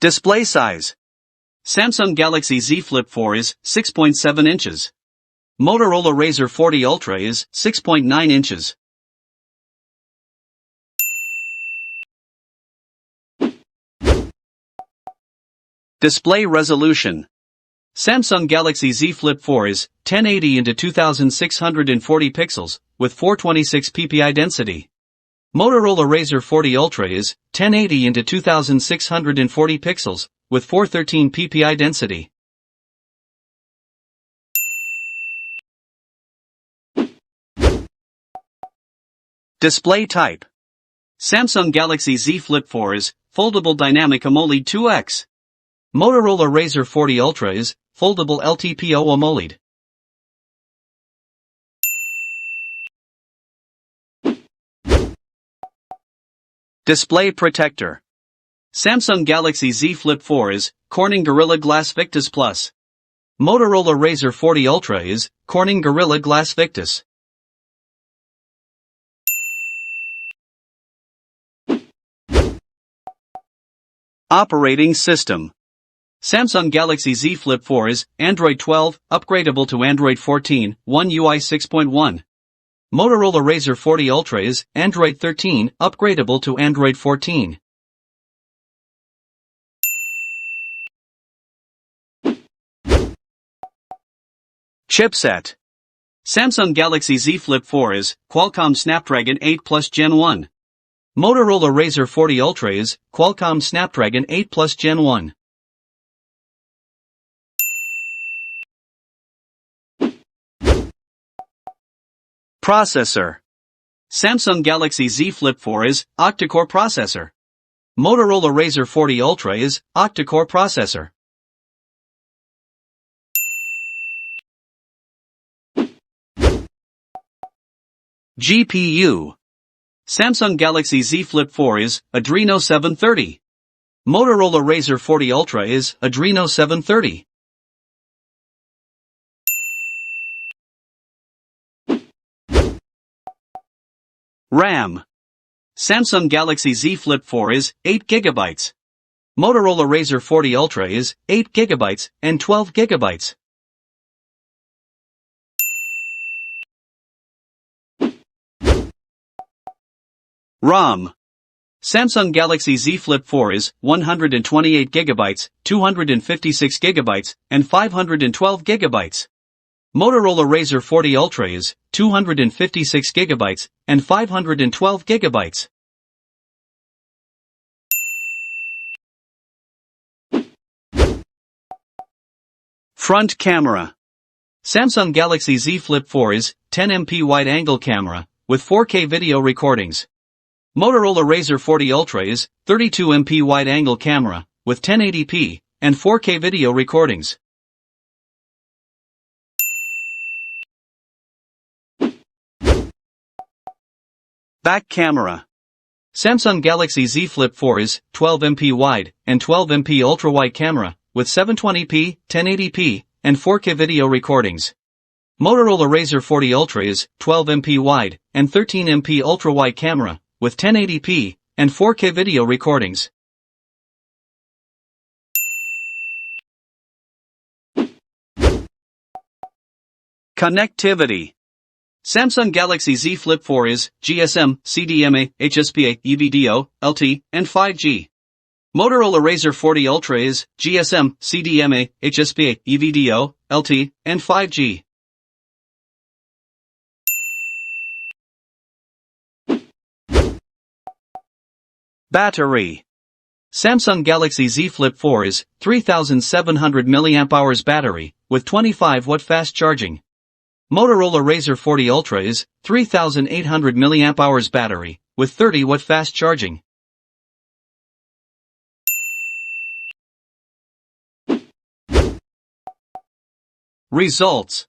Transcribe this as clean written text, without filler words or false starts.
Display size. Samsung Galaxy Z Flip4 is 6.7 inches. Motorola Razr 40 Ultra is 6.9 inches. Display resolution. Samsung Galaxy Z Flip4 is 1080 into 2640 pixels with 426 ppi density. Motorola Razr 40 Ultra is 1080 into 2640 pixels with 413 ppi density. Display type. Samsung Galaxy Z Flip4 is Foldable Dynamic AMOLED 2X. Motorola Razr 40 Ultra is Foldable LTPO AMOLED. Display protector. Samsung Galaxy Z Flip4 is Corning Gorilla Glass Victus Plus. Motorola Razr 40 Ultra is Corning Gorilla Glass Victus. Operating system. Samsung Galaxy Z Flip4 is Android 12, upgradable to Android 14, One UI 6.1. Motorola Razr 40 Ultra is Android 13, upgradable to Android 14. Chipset. Samsung Galaxy Z Flip4 is Qualcomm Snapdragon 8 Plus Gen 1. Motorola Razr 40 Ultra is Qualcomm Snapdragon 8 Plus Gen 1. Processor. Samsung Galaxy Z Flip4 is octa-core processor. Motorola Razr 40 Ultra is octa-core processor. GPU. Samsung Galaxy Z Flip4 is Adreno 730. Motorola Razr 40 Ultra is Adreno 730. RAM. Samsung Galaxy Z Flip4 is 8 GB. Motorola Razr 40 Ultra is 8 GB and 12 GB. ROM. Samsung Galaxy Z Flip4 is 128 GB, 256 GB, and 512 GB. Motorola Razr 40 Ultra is 256 GB and 512 GB. Front camera. Samsung Galaxy Z Flip4 is 10MP wide-angle camera with 4K video recordings. Motorola Razr 40 Ultra is 32MP wide-angle camera with 1080p and 4K video recordings. Back camera. Samsung Galaxy Z Flip4 is 12MP wide and 12MP ultra-wide camera with 720p, 1080p, and 4K video recordings. Motorola Razr 40 Ultra is 12MP wide and 13MP ultra-wide camera with 1080p and 4K video recordings. Connectivity. Samsung Galaxy Z Flip4 is GSM, CDMA, HSPA, EVDO, LTE, and 5G. Motorola Razr 40 Ultra is GSM, CDMA, HSPA, EVDO, LTE, and 5G. Battery. Samsung Galaxy Z Flip4 is 3700 mAh battery with 25 watt fast charging. Motorola Razr 40 Ultra is 3800 mAh battery with 30 watt fast charging. Results.